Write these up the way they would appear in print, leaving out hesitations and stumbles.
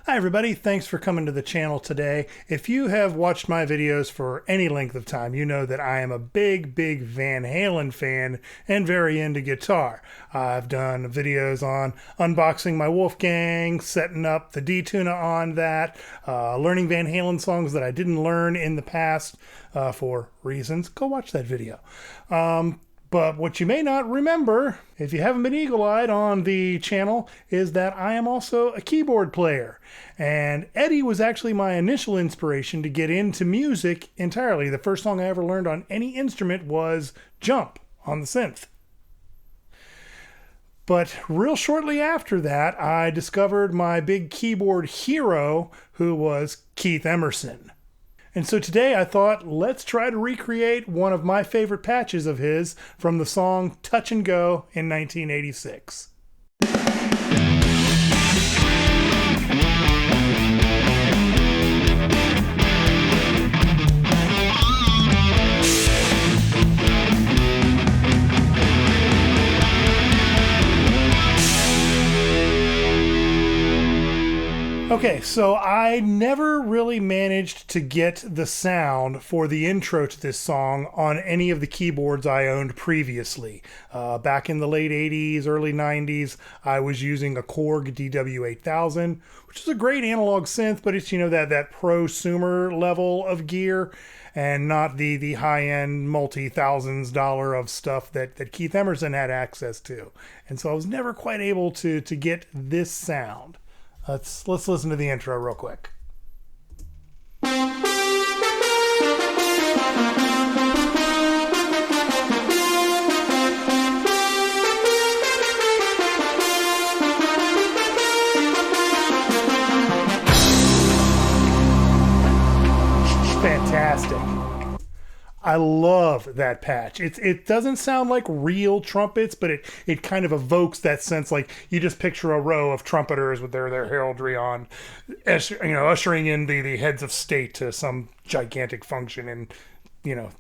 Hi everybody, thanks for coming to the channel today. If you have watched my videos for any length of time, you know that I am a big Van Halen fan and very into guitar. I've done videos on unboxing my Wolfgang, setting up the D-Tuna on that, learning Van Halen songs that I didn't learn in the past for reasons. Go watch that video. But what you may not remember, if you haven't been eagle-eyed on the channel, is that I am also a keyboard player. And Eddie was actually my initial inspiration to get into music entirely. The first song I ever learned on any instrument was Jump on the synth. But real shortly after that, I discovered my big keyboard hero, who was Keith Emerson. And so today I thought, let's try to recreate one of my favorite patches of his from the song Touch and Go in 1986. Okay, so I never really managed to get the sound for the intro to this song on any of the keyboards I owned previously. Back in the late 80s, early 90s, I was using a Korg DW8000, which is a great analog synth, but it's, you know, that prosumer level of gear and not the high-end multi-thousands dollar of stuff that Keith Emerson had access to. And so I was never quite able to get this sound. Let's listen to the intro real quick. Fantastic. I love that patch. It doesn't sound like real trumpets, but it kind of evokes that sense, like you just picture a row of trumpeters with their heraldry on, ushering in the heads of state to some gigantic function in,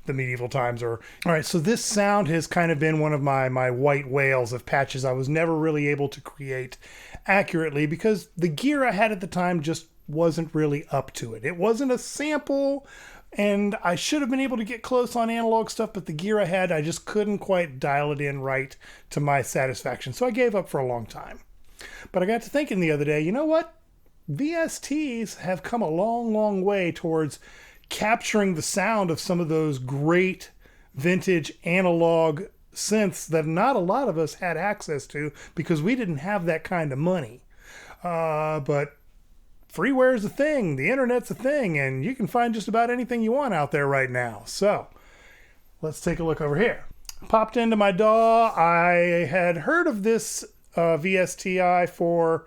the medieval times. All right, so this sound has kind of been one of my white whales of patches I was never really able to create accurately because the gear I had at the time just wasn't really up to it. It wasn't a sample, and I should have been able to get close on analog stuff, but the gear I had, I just couldn't quite dial it in right to my satisfaction. So I gave up for a long time. But I got to thinking the other day, you know what? VSTs have come a long way towards capturing the sound of some of those great vintage analog synths that not a lot of us had access to because we didn't have that kind of money. But freeware is a thing, the internet's a thing, and you can find just about anything you want out there right now. So let's take a look over here. Popped into my DAW. I had heard of this VSTi for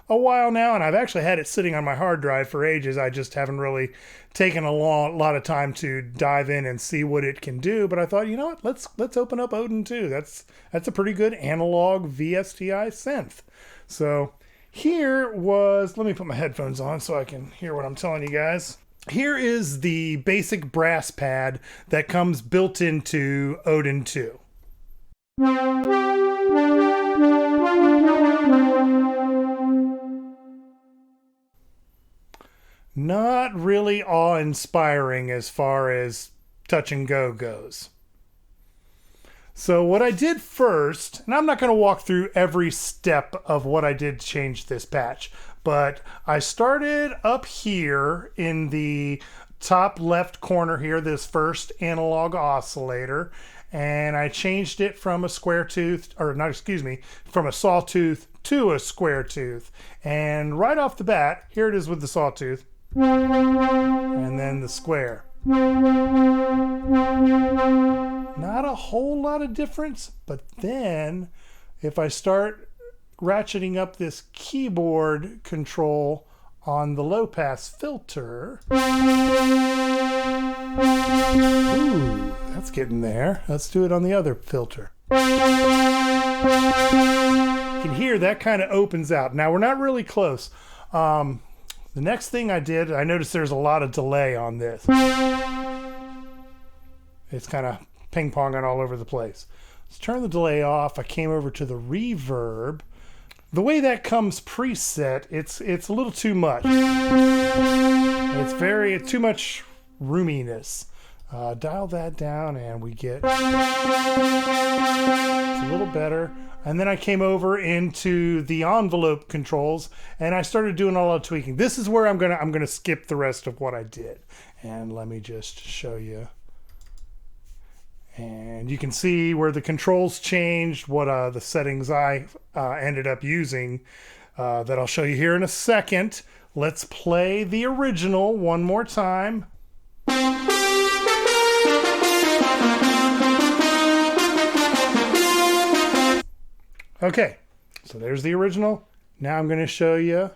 a while now, and I've actually had it sitting on my hard drive for ages. I just haven't really taken a lot of time to dive in and see what it can do. But I thought, you know what? Let's open up Odin 2. That's a pretty good analog VSTi synth. So here was, let me put my headphones on so I can hear what I'm telling you guys. Here is the basic brass pad that comes built into Odin 2. Not really awe-inspiring as far as Touch and Go goes. So what I did first, and I'm not going to walk through every step of what I did to change this patch, but I started up here in the top left corner here, this first analog oscillator, and I changed it from a from a sawtooth to a square tooth. And right off the bat, here it is with the sawtooth, and then the square. Not a whole lot of difference, but then if I start ratcheting up this keyboard control on the low pass filter, ooh, that's getting there. Let's do it on the other filter. You can hear that kind of opens out. Now we're not really close. The next thing I did, I noticed there's a lot of delay on this. It's kind of ping-ponging all over the place. Let's turn the delay off. I came over to the reverb. The way that comes preset, it's a little too much. It's too much roominess. Dial that down and we get it's a little better. And then I came over into the envelope controls and I started doing a lot of tweaking. This is where I'm gonna skip the rest of what I did. And let me just show you. And you can see where the controls changed, what the settings I ended up using that I'll show you here in a second. Let's play the original one more time. Okay, so there's the original. Now I'm going to show you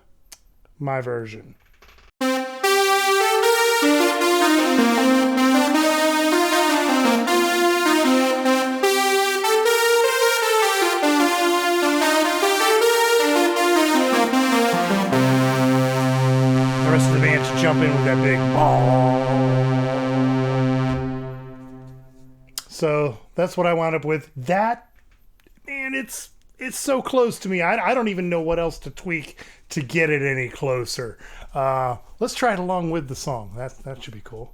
my version. The rest of the band should jump in with that big ball. So that's what I wound up with. That, man, it's so close to me. I don't even know what else to tweak to get it any closer. Let's try it along with the song. That should be cool.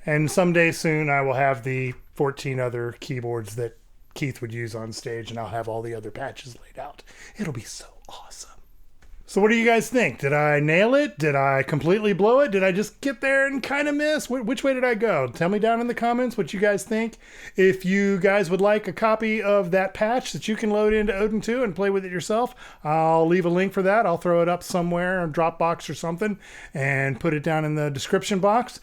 And someday soon I will have the 14 other keyboards that Keith would use on stage, and I'll have all the other patches laid out. It'll be so awesome. So what do you guys think? Did I nail it? Did I completely blow it? Did I just get there and kind of miss? Which way did I go? Tell me down in the comments what you guys think. If you guys would like a copy of that patch that you can load into Odin 2 and play with it yourself, I'll leave a link for that. I'll throw it up somewhere on Dropbox or something and put it down in the description box.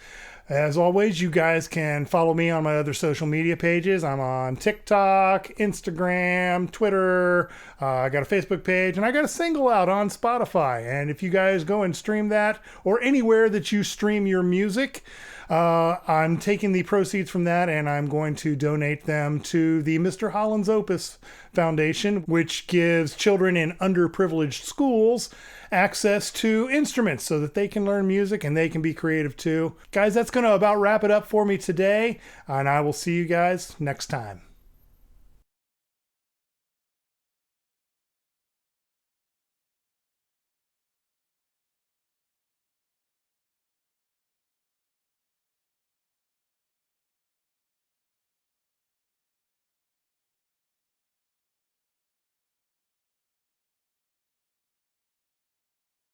As always, you guys can follow me on my other social media pages. I'm on TikTok, Instagram, Twitter. I got a Facebook page, and I got a single out on Spotify. And if you guys go and stream that, or anywhere that you stream your music, I'm taking the proceeds from that and I'm going to donate them to the Mr. Holland's Opus Foundation, which gives children in underprivileged schools access to instruments so that they can learn music and they can be creative too. Guys, that's going to about wrap it up for me today, and I will see you guys next time.